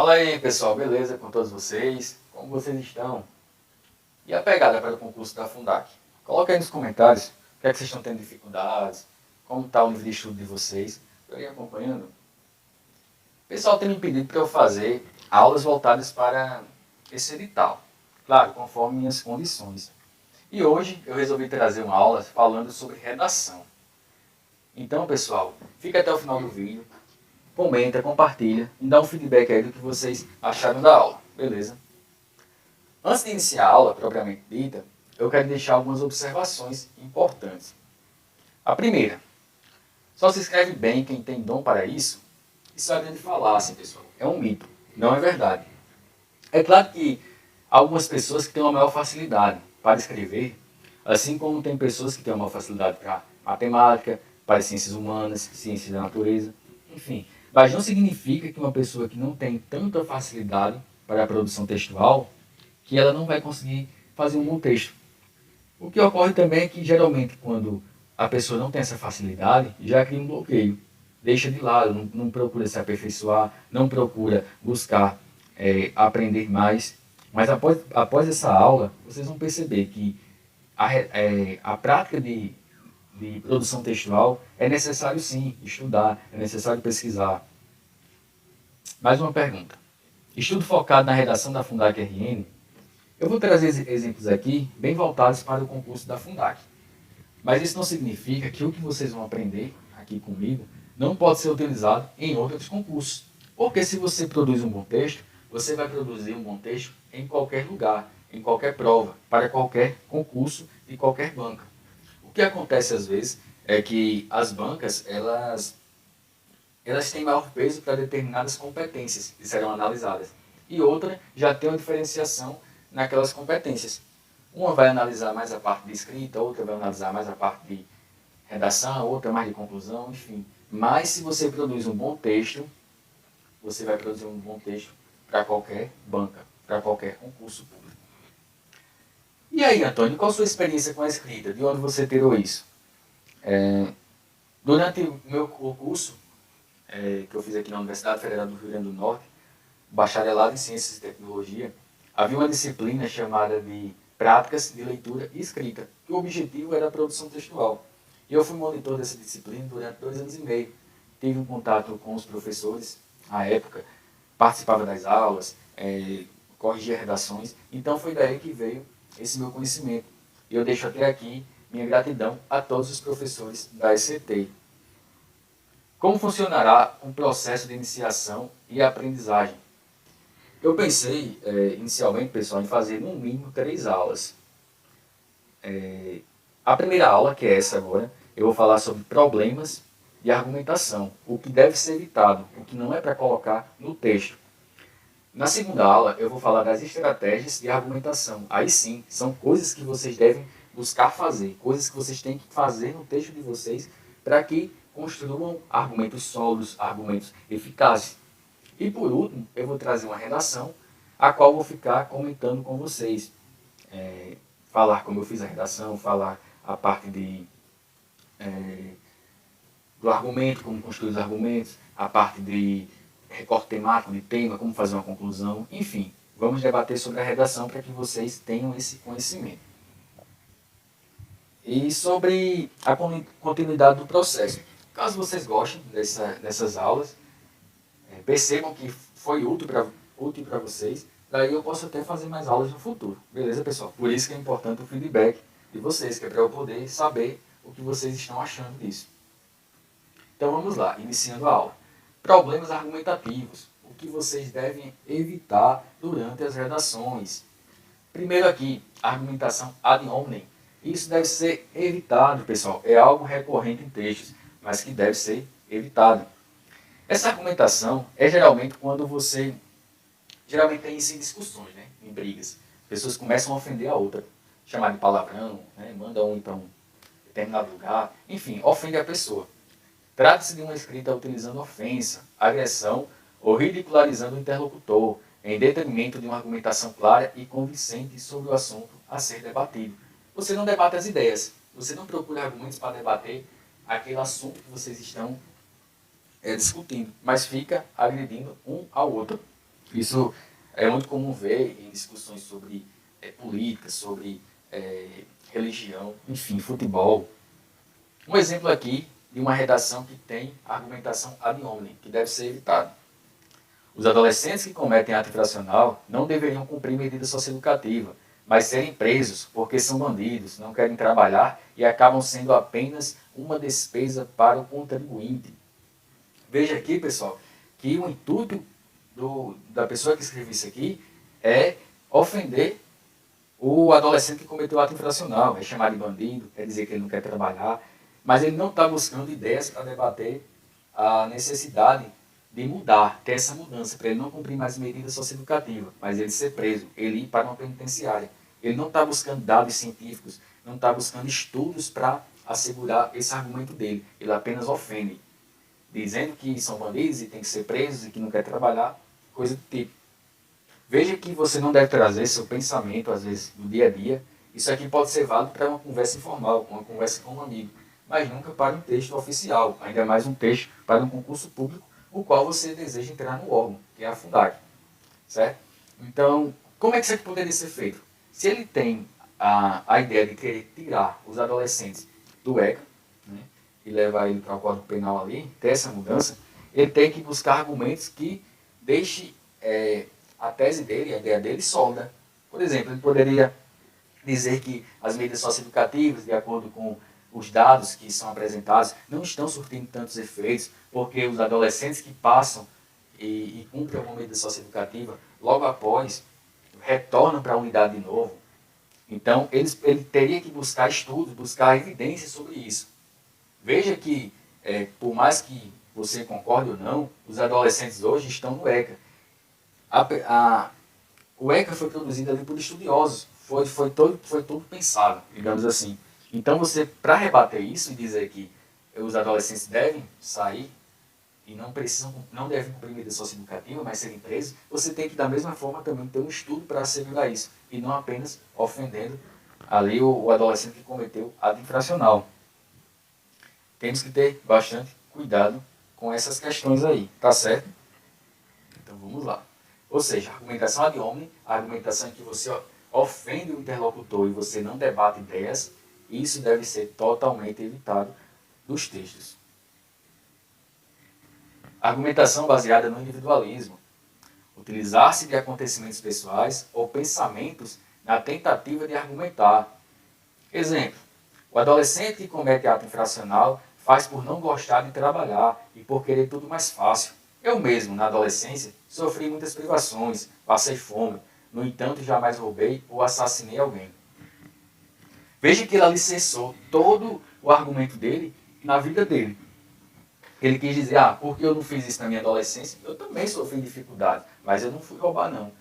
Fala aí, pessoal, beleza com todos vocês? Como vocês estão? E a pegada para o concurso da Fundac? Coloca aí nos comentários o que é que vocês estão tendo dificuldades, como está o nível de estudo de vocês, para eu ir acompanhando. O pessoal tem me pedido para eu fazer aulas voltadas para esse edital, claro, conforme minhas condições. E hoje eu resolvi trazer uma aula falando sobre redação. Então, pessoal, fica até o final do vídeo, comenta, compartilha e dá um feedback aí do que vocês acharam da aula, beleza? Antes de iniciar a aula propriamente dita, eu quero deixar algumas observações importantes. A primeira, só se escreve bem quem tem dom para isso. Isso é uma grande falácia, pessoal. É um mito, não é verdade. É claro que há algumas pessoas que têm uma maior facilidade para escrever, assim como tem pessoas que têm uma maior facilidade para matemática, para ciências humanas, ciências da natureza, enfim. Mas não significa que uma pessoa que não tem tanta facilidade para a produção textual, que ela não vai conseguir fazer um bom texto. O que ocorre também é que, geralmente, quando a pessoa não tem essa facilidade, já cria um bloqueio. Deixa de lado, não procura se aperfeiçoar, não procura buscar aprender mais. Mas após essa aula, vocês vão perceber que a prática de produção textual é necessário sim estudar, é necessário pesquisar. Mais uma pergunta. Estudo focado na redação da Fundac RN. Eu vou trazer exemplos aqui bem voltados para o concurso da Fundac. Mas isso não significa que o que vocês vão aprender aqui comigo não pode ser utilizado em outros concursos. Porque se você produz um bom texto, você vai produzir um bom texto em qualquer lugar, em qualquer prova, para qualquer concurso de qualquer banca. O que acontece às vezes é que as bancas, elas têm maior peso para determinadas competências que serão analisadas. E outra já tem uma diferenciação naquelas competências. Uma vai analisar mais a parte de escrita, outra vai analisar mais a parte de redação, outra mais de conclusão, enfim. Mas se você produz um bom texto, você vai produzir um bom texto para qualquer banca, para qualquer concurso público. E aí, Antônio, qual a sua experiência com a escrita? De onde você tirou isso? Durante o meu curso, que eu fiz aqui na Universidade Federal do Rio Grande do Norte, bacharelado em Ciências e Tecnologia, havia uma disciplina chamada de Práticas de Leitura e Escrita, que o objetivo era a produção textual. E eu fui monitor dessa disciplina durante 2 anos e meio. Tive um contato com os professores, à época, participava das aulas, corrigia redações, então foi daí que veio esse meu conhecimento. E eu deixo até aqui minha gratidão a todos os professores da ECT. Como funcionará um processo de iniciação e aprendizagem? Eu pensei, inicialmente, pessoal, em fazer no mínimo 3 aulas. A primeira aula, que é essa agora, eu vou falar sobre problemas de argumentação, o que deve ser evitado, o que não é para colocar no texto. Na segunda aula, eu vou falar das estratégias de argumentação. Aí sim, são coisas que vocês devem buscar fazer, coisas que vocês têm que fazer no texto de vocês para que construam argumentos sólidos, argumentos eficazes. E por último, eu vou trazer uma redação, a qual vou ficar comentando com vocês. Falar como eu fiz a redação, falar a parte do argumento, como construir os argumentos, a parte de recorte temático, de tema, como fazer uma conclusão, enfim. Vamos debater sobre a redação para que vocês tenham esse conhecimento. E sobre a continuidade do processo. Caso vocês gostem dessas aulas, percebam que foi útil para vocês, daí eu posso até fazer mais aulas no futuro. Beleza, pessoal? Por isso que é importante o feedback de vocês, que é para eu poder saber o que vocês estão achando disso. Então vamos lá, iniciando a aula. Problemas argumentativos. O que vocês devem evitar durante as redações. Primeiro aqui, argumentação ad hominem. Isso deve ser evitado, pessoal. É algo recorrente em textos, mas que deve ser evitado. Essa argumentação é geralmente quando você... Geralmente tem isso em discussões, né? Em brigas. Pessoas começam a ofender a outra. Chamar de palavrão, né? Manda um para um determinado lugar. Enfim, ofende a pessoa. Trata-se de uma escrita utilizando ofensa, agressão ou ridicularizando o interlocutor, em detrimento de uma argumentação clara e convincente sobre o assunto a ser debatido. Você não debate as ideias, você não procura argumentos para debater aquele assunto que vocês estão discutindo, mas fica agredindo um ao outro. Isso é muito comum ver em discussões sobre política, sobre religião, enfim, futebol. Um exemplo aqui de uma redação que tem argumentação ad hominem, que deve ser evitada. Os adolescentes que cometem ato infracional não deveriam cumprir medida socioeducativa, mas serem presos porque são bandidos, não querem trabalhar e acabam sendo apenas uma despesa para o contribuinte. Veja aqui, pessoal, que o intuito da pessoa que escreveu isso aqui é ofender o adolescente que cometeu ato infracional, é chamar de bandido, é dizer que ele não quer trabalhar, mas ele não está buscando ideias para debater a necessidade de mudar, ter essa mudança, para ele não cumprir mais medidas socioeducativas, mas ele ser preso, ele ir para uma penitenciária. Ele não está buscando dados científicos, não está buscando estudos para assegurar esse argumento dele. Ele apenas ofende, dizendo que são bandidos e tem que ser presos e que não quer trabalhar, coisa do tipo. Veja que você não deve trazer seu pensamento, às vezes, do dia a dia. Isso aqui pode ser válido para uma conversa informal, uma conversa com um amigo, mas nunca para um texto oficial, ainda mais um texto para um concurso público, o qual você deseja entrar no órgão, que é a Fundac, certo? Então, como é que isso aqui poderia ser feito? Se ele tem a ideia de querer tirar os adolescentes do ECA, né, e levar ele para o Código Penal ali, ter essa mudança, ele tem que buscar argumentos que deixe a tese dele, a ideia dele, sólida. Por exemplo, ele poderia dizer que as medidas socioeducativas, de acordo com os dados que são apresentados, não estão surtindo tantos efeitos, porque os adolescentes que passam e cumprem alguma medida socioeducativa, logo após, retornam para a unidade de novo. Então, ele teria que buscar estudos, buscar evidências sobre isso. Veja que, por mais que você concorde ou não, os adolescentes hoje estão no ECA. O ECA foi produzido ali por estudiosos, foi todo pensado, digamos assim. Então, você, para rebater isso e dizer que os adolescentes devem sair e não devem cumprir medida socioeducativa, mas serem presos, você tem que, da mesma forma, também ter um estudo para assegurar isso, e não apenas ofendendo ali o adolescente que cometeu ato infracional. Temos que ter bastante cuidado com essas questões aí, tá certo? Então, vamos lá. Ou seja, argumentação ad hominem, a argumentação em que você ofende o interlocutor e você não debate ideias, isso deve ser totalmente evitado dos textos. Argumentação baseada no individualismo. Utilizar-se de acontecimentos pessoais ou pensamentos na tentativa de argumentar. Exemplo, o adolescente que comete ato infracional faz por não gostar de trabalhar e por querer tudo mais fácil. Eu mesmo, na adolescência, sofri muitas privações, passei fome, no entanto jamais roubei ou assassinei alguém. Veja que ele alicerçou todo o argumento dele na vida dele. Ele quis dizer, porque eu não fiz isso na minha adolescência, eu também sofri dificuldade, mas eu não fui roubar não.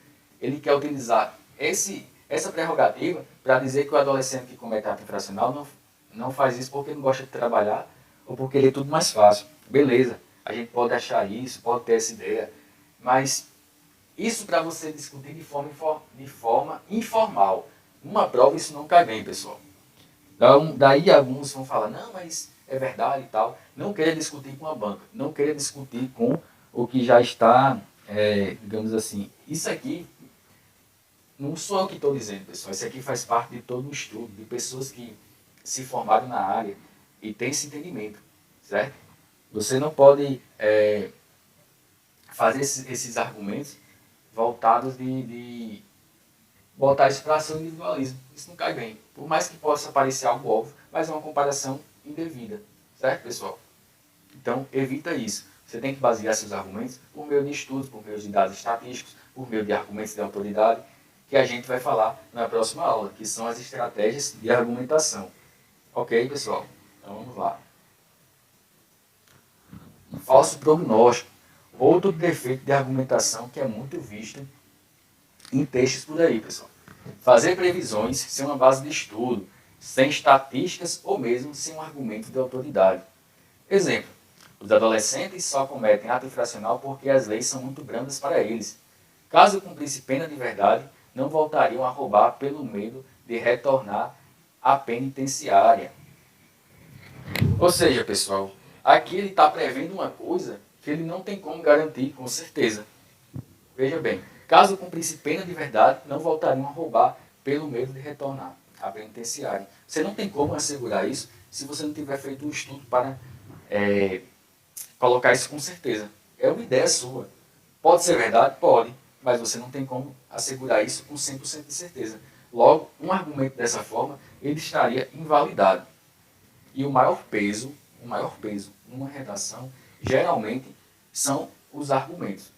Ele quer utilizar essa prerrogativa para dizer que o adolescente que comete ato infracional não faz isso porque não gosta de trabalhar ou porque ele é tudo mais fácil. Beleza, a gente pode achar isso, pode ter essa ideia, mas isso para você discutir de forma informal. Numa prova isso não cai bem, pessoal. Daí alguns vão falar, não, mas é verdade e tal. Não querer discutir com a banca, não querer discutir com o que já está, digamos assim. Isso aqui, não sou eu que estou dizendo, pessoal. Isso aqui faz parte de todo um estudo, de pessoas que se formaram na área e têm esse entendimento, certo? Você não pode fazer esses argumentos voltados de botar isso para seu individualismo. Isso não cai bem. Por mais que possa parecer algo óbvio, mas é uma comparação indevida. Certo, pessoal? Então, evita isso. Você tem que basear seus argumentos por meio de estudos, por meio de dados estatísticos, por meio de argumentos de autoridade, que a gente vai falar na próxima aula, que são as estratégias de argumentação. Ok, pessoal? Então, vamos lá. Falso prognóstico. Outro defeito de argumentação que é muito visto em textos por aí, pessoal. Fazer previsões sem uma base de estudo, sem estatísticas ou mesmo sem um argumento de autoridade. Exemplo, os adolescentes só cometem ato infracional porque as leis são muito brandas para eles. Caso cumprisse pena de verdade, não voltariam a roubar pelo medo de retornar à penitenciária. Ou seja, pessoal, aqui ele está prevendo uma coisa que ele não tem como garantir com certeza. Veja bem, caso cumprisse pena de verdade, não voltariam a roubar pelo medo de retornar à penitenciária. Você não tem como assegurar isso se você não tiver feito um estudo para colocar isso com certeza. É uma ideia sua. Pode ser verdade? Pode, mas você não tem como assegurar isso com 100% de certeza. Logo, um argumento dessa forma, ele estaria invalidado. E o maior peso numa redação, geralmente, são os argumentos.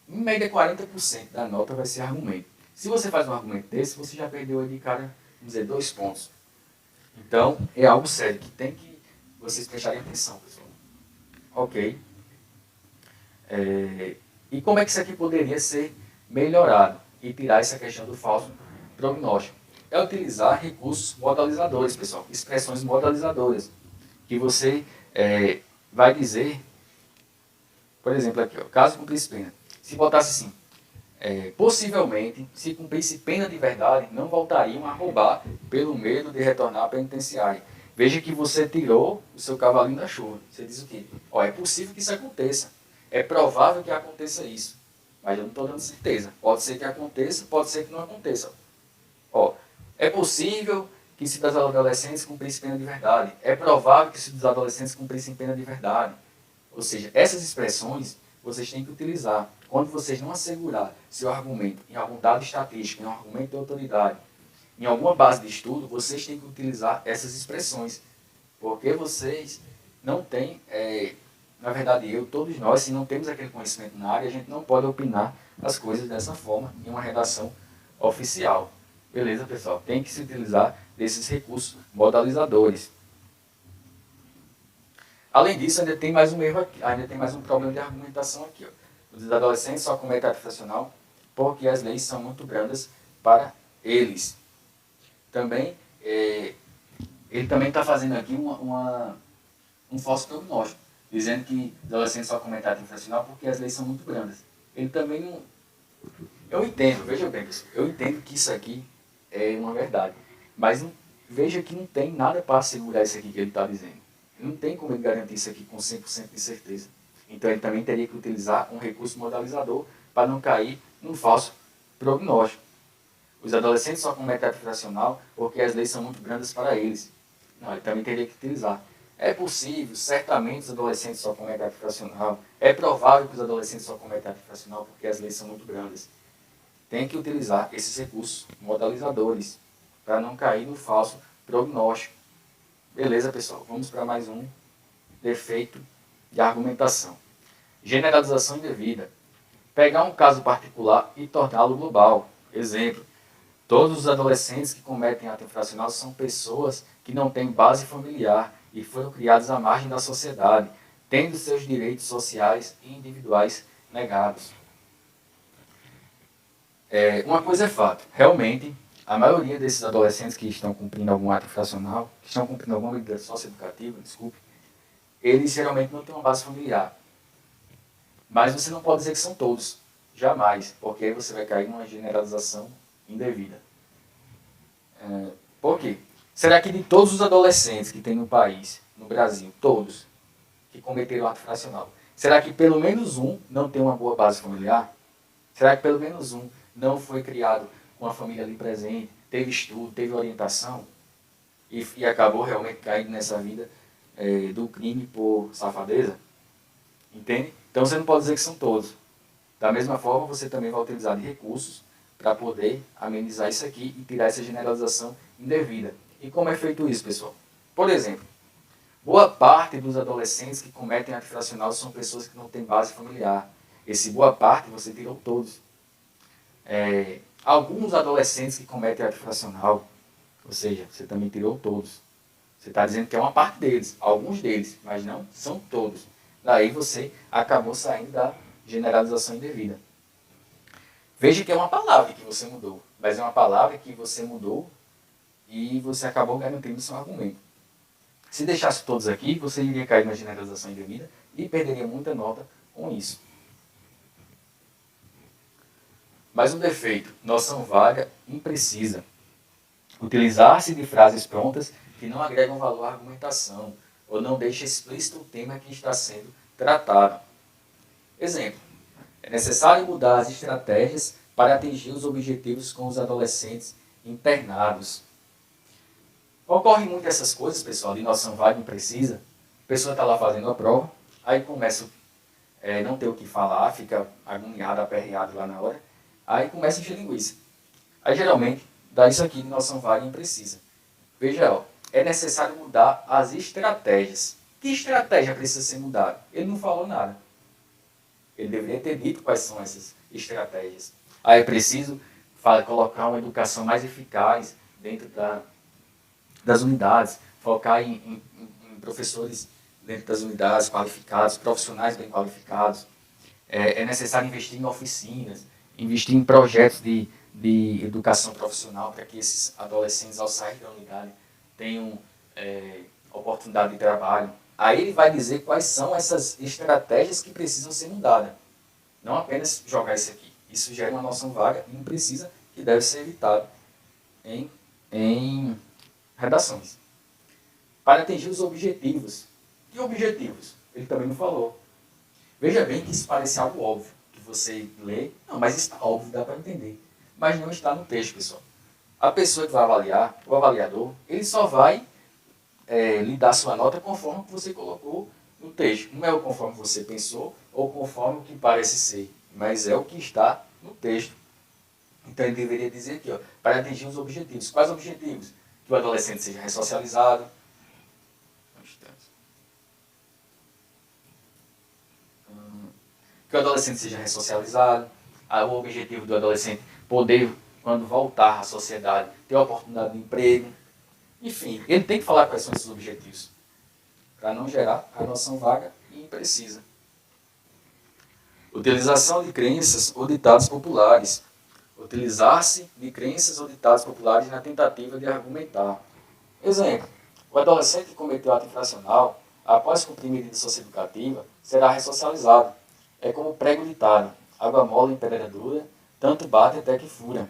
Em média, 40% da nota vai ser argumento. Se você faz um argumento desse, você já perdeu ali, cara, vamos dizer, 2 pontos. Então, é algo sério que tem que vocês prestarem atenção, pessoal. Ok. E como é que isso aqui poderia ser melhorado e tirar essa questão do falso prognóstico? É utilizar recursos modalizadores, pessoal, expressões modalizadoras, que você vai dizer, por exemplo, aqui, ó, caso cumprisse pena. Se botasse assim, possivelmente, se cumprisse pena de verdade, não voltariam a roubar pelo medo de retornar à penitenciária. Veja que você tirou o seu cavalinho da chuva. Você diz o quê? Ó, é possível que isso aconteça. É provável que aconteça isso. Mas eu não estou dando certeza. Pode ser que aconteça, pode ser que não aconteça. Ó, é possível que se dos adolescentes cumprissem pena de verdade. É provável que se dos adolescentes cumprissem pena de verdade. Ou seja, essas expressões vocês têm que utilizar. Quando vocês não assegurar seu argumento em algum dado estatístico, em um argumento de autoridade, em alguma base de estudo, vocês têm que utilizar essas expressões. Porque vocês não têm, na verdade todos nós, se não temos aquele conhecimento na área, a gente não pode opinar as coisas dessa forma em uma redação oficial. Beleza, pessoal? Tem que se utilizar desses recursos modalizadores. Além disso, ainda tem mais um erro aqui, ainda tem mais um problema de argumentação aqui. Ó. Os adolescentes só cometem ato infracional porque as leis são muito brandas para eles. Também, ele também está fazendo aqui um falso prognóstico, dizendo que os adolescentes só cometem ato infracional porque as leis são muito brandas. Ele também não... Eu entendo, veja bem, pessoal, eu entendo que isso aqui é uma verdade, mas veja que não tem nada para assegurar isso aqui que ele está dizendo. Não tem como ele garantir isso aqui com 100% de certeza. Então ele também teria que utilizar um recurso modalizador para não cair num falso prognóstico. Os adolescentes só cometem ato infracional porque as leis são muito brandas para eles. Não, ele também teria que utilizar. É possível, certamente os adolescentes só cometem ato infracional. É provável que os adolescentes só cometem ato infracional porque as leis são muito brandas. Tem que utilizar esses recursos modalizadores para não cair no falso prognóstico. Beleza, pessoal? Vamos para mais um defeito de argumentação. Generalização indevida. Pegar um caso particular e torná-lo global. Exemplo. Todos os adolescentes que cometem ato infracional são pessoas que não têm base familiar e foram criados à margem da sociedade, tendo seus direitos sociais e individuais negados. Uma coisa é fato. Realmente, a maioria desses adolescentes que estão cumprindo algum ato infracional, que estão cumprindo alguma medida socioeducativa, eles geralmente não têm uma base familiar. Mas você não pode dizer que são todos. Jamais. Porque aí você vai cair numa generalização indevida. Por quê? Será que de todos os adolescentes que tem no país, no Brasil, todos, que cometeram ato infracional, será que pelo menos um não tem uma boa base familiar? Será que pelo menos um não foi criado com a família ali presente, teve estudo, teve orientação e acabou realmente caindo nessa vida do crime por safadeza? Entende? Então você não pode dizer que são todos. Da mesma forma, você também vai utilizar de recursos para poder amenizar isso aqui e tirar essa generalização indevida. E como é feito isso, pessoal? Por exemplo, boa parte dos adolescentes que cometem ato infracional são pessoas que não têm base familiar. Esse boa parte você tirou todos. Alguns adolescentes que cometem ato infracional, ou seja, você também tirou todos. Você está dizendo que é uma parte deles, alguns deles, mas não são todos. Daí você acabou saindo da generalização indevida. Veja que é uma palavra que você mudou, mas é uma palavra que você mudou e você acabou garantindo seu argumento. Se deixasse todos aqui, você iria cair na generalização indevida e perderia muita nota com isso. Mais um defeito, noção vaga, imprecisa. Utilizar-se de frases prontas que não agregam valor à argumentação ou não deixa explícito o tema que está sendo tratado. Exemplo, É necessário mudar as estratégias para atingir os objetivos com os adolescentes internados. Ocorre muito essas coisas, pessoal, de noção vaga e imprecisa. A pessoa está lá fazendo a prova, aí começa não ter o que falar, fica agoniado, aperreado lá na hora, aí começa a encher linguiça. Aí geralmente dá isso aqui de noção vaga e imprecisa. Veja, ó, é necessário mudar as estratégias. Que estratégia precisa ser mudada? Ele não falou nada. Ele deveria ter dito quais são essas estratégias. Aí é preciso colocar uma educação mais eficaz dentro das unidades, focar em professores dentro das unidades qualificados, profissionais bem qualificados. É necessário investir em oficinas, investir em projetos de educação profissional para que esses adolescentes, ao sair da unidade, tenham oportunidade de trabalho. Aí ele vai dizer quais são essas estratégias que precisam ser mudadas. Não apenas jogar isso aqui. Isso gera uma noção vaga e imprecisa que deve ser evitado em redações. Para atingir os objetivos. Que objetivos? Ele também não falou. Veja bem que isso parece algo óbvio, que você lê, não, mas isso está óbvio, dá para entender. Mas não está no texto, pessoal. A pessoa que vai avaliar, o avaliador, ele só vai lhe dar sua nota conforme que você colocou no texto. Não é o conforme você pensou ou conforme o que parece ser, mas é o que está no texto. Então ele deveria dizer aqui, ó, para atingir os objetivos. Quais objetivos? Que o adolescente seja ressocializado. Que o adolescente seja ressocializado. O objetivo do adolescente poder, quando voltar à sociedade, ter a oportunidade de emprego. Enfim, ele tem que falar quais são esses objetivos, para não gerar a noção vaga e imprecisa. Utilização de crenças ou ditados populares. Utilizar-se de crenças ou ditados populares na tentativa de argumentar. Exemplo, o adolescente que cometeu ato infracional, após cumprir medida socioeducativa, será ressocializado. É como o prego ditado, água mole em pedra dura, tanto bate até que fura.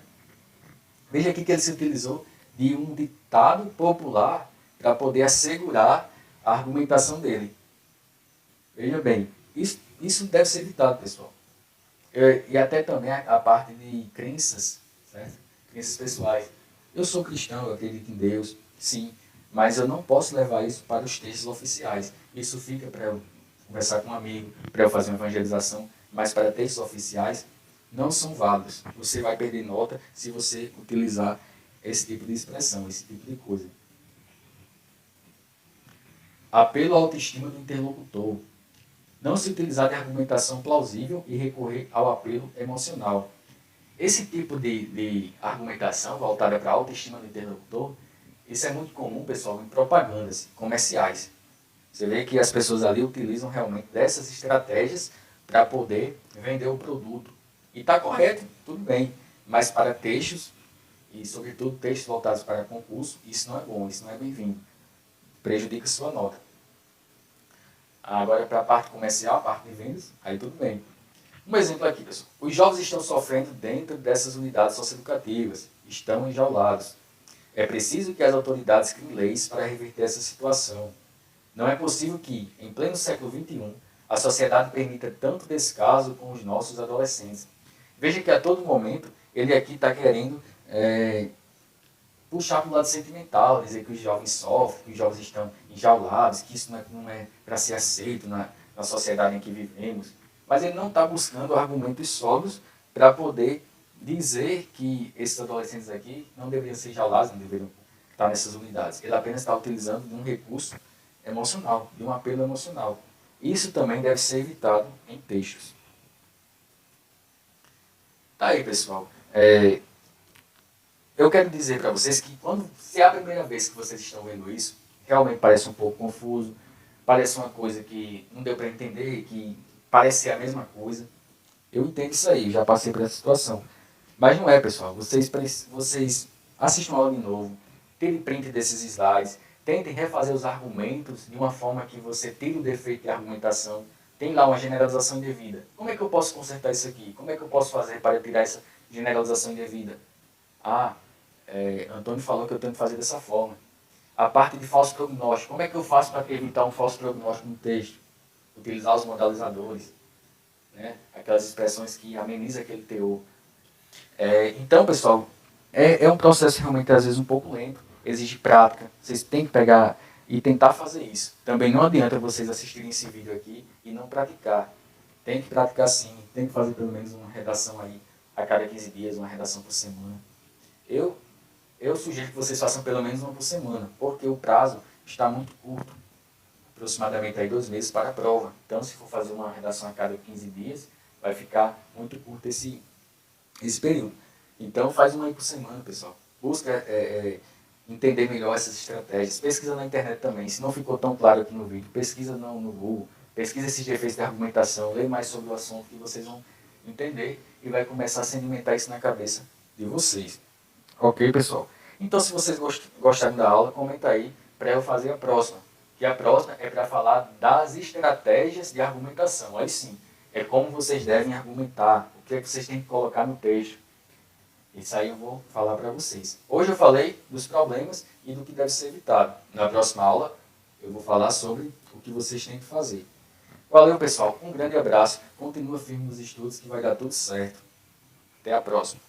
Veja aqui que ele se utilizou de um ditado popular para poder assegurar a argumentação dele. Veja bem, isso deve ser evitado, pessoal. E até também a parte de crenças, certo? Crenças pessoais. Eu sou cristão, eu acredito em Deus, sim, mas eu não posso levar isso para os textos oficiais. Isso fica para eu conversar com um amigo, para eu fazer uma evangelização, mas para textos oficiais não são válidos. Você vai perder nota se você utilizar esse tipo de expressão, esse tipo de coisa. Apelo à autoestima do interlocutor. Não se utilizar de argumentação plausível e recorrer ao apelo emocional. Esse tipo de argumentação voltada para a autoestima do interlocutor, isso é muito comum, pessoal, em propagandas comerciais. Você vê que as pessoas ali utilizam realmente dessas estratégias para poder vender o produto. E está correto, tudo bem, mas para textos, e sobretudo textos voltados para concurso, isso não é bom, isso não é bem-vindo. Prejudica sua nota. Agora, para a parte comercial, a parte de vendas, aí tudo bem. Um exemplo aqui, pessoal. Os jovens estão sofrendo dentro dessas unidades socioeducativas, estão enjaulados. É preciso que as autoridades criem leis para reverter essa situação. Não é possível que, em pleno século XXI, a sociedade permita tanto descaso com os nossos adolescentes. Veja que a todo momento ele aqui está querendo puxar para o lado sentimental, dizer que os jovens sofrem, que os jovens estão enjaulados, que isso não é para ser aceito na sociedade em que vivemos. Mas ele não está buscando argumentos sólidos para poder dizer que esses adolescentes aqui não deveriam ser enjaulados, não deveriam estar nessas unidades. Ele apenas está utilizando de um recurso emocional, de um apelo emocional. Isso também deve ser evitado em textos. Tá aí, pessoal. Eu quero dizer para vocês que se é a primeira vez que vocês estão vendo isso, realmente parece um pouco confuso, parece uma coisa que não deu para entender, que parece ser a mesma coisa. Eu entendo isso aí, já passei por essa situação. Mas não é, pessoal. Vocês assistam a aula de novo, tirem print desses slides, tentem refazer os argumentos de uma forma que você tire o defeito de argumentação. Tem lá uma generalização indevida. Como é que eu posso consertar isso aqui? Como é que eu posso fazer para tirar essa generalização indevida? Antônio falou que eu tenho que fazer dessa forma. A parte de falso prognóstico. Como é que eu faço para evitar um falso prognóstico no texto? Utilizar os modalizadores. né? Aquelas expressões que amenizam aquele teor. Então, pessoal, é um processo realmente às vezes um pouco lento, exige prática, vocês têm que pegar e tentar fazer isso. Também não adianta vocês assistirem esse vídeo aqui e não praticar. Tem que praticar sim, tem que fazer pelo menos uma redação aí a cada 15 dias, uma redação por semana. Eu sugiro que vocês façam pelo menos uma por semana, porque o prazo está muito curto, aproximadamente aí 2 meses para a prova. Então, se for fazer uma redação a cada 15 dias, vai ficar muito curto esse período. Então, faz uma aí por semana, pessoal. Busca entender melhor essas estratégias. Pesquisa na internet também. Se não ficou tão claro aqui no vídeo, pesquisa no Google. Pesquisa esses defeitos de argumentação. Lê mais sobre o assunto que vocês vão entender e vai começar a sedimentar isso na cabeça de vocês. Ok, pessoal? Então, se vocês gostaram da aula, comenta aí para eu fazer a próxima. Que a próxima é para falar das estratégias de argumentação. Aí sim, é como vocês devem argumentar, o que é que vocês têm que colocar no texto. Isso aí eu vou falar para vocês. Hoje eu falei dos problemas e do que deve ser evitado. Na próxima aula eu vou falar sobre o que vocês têm que fazer. Valeu, pessoal. Um grande abraço. Continua firme nos estudos que vai dar tudo certo. Até a próxima.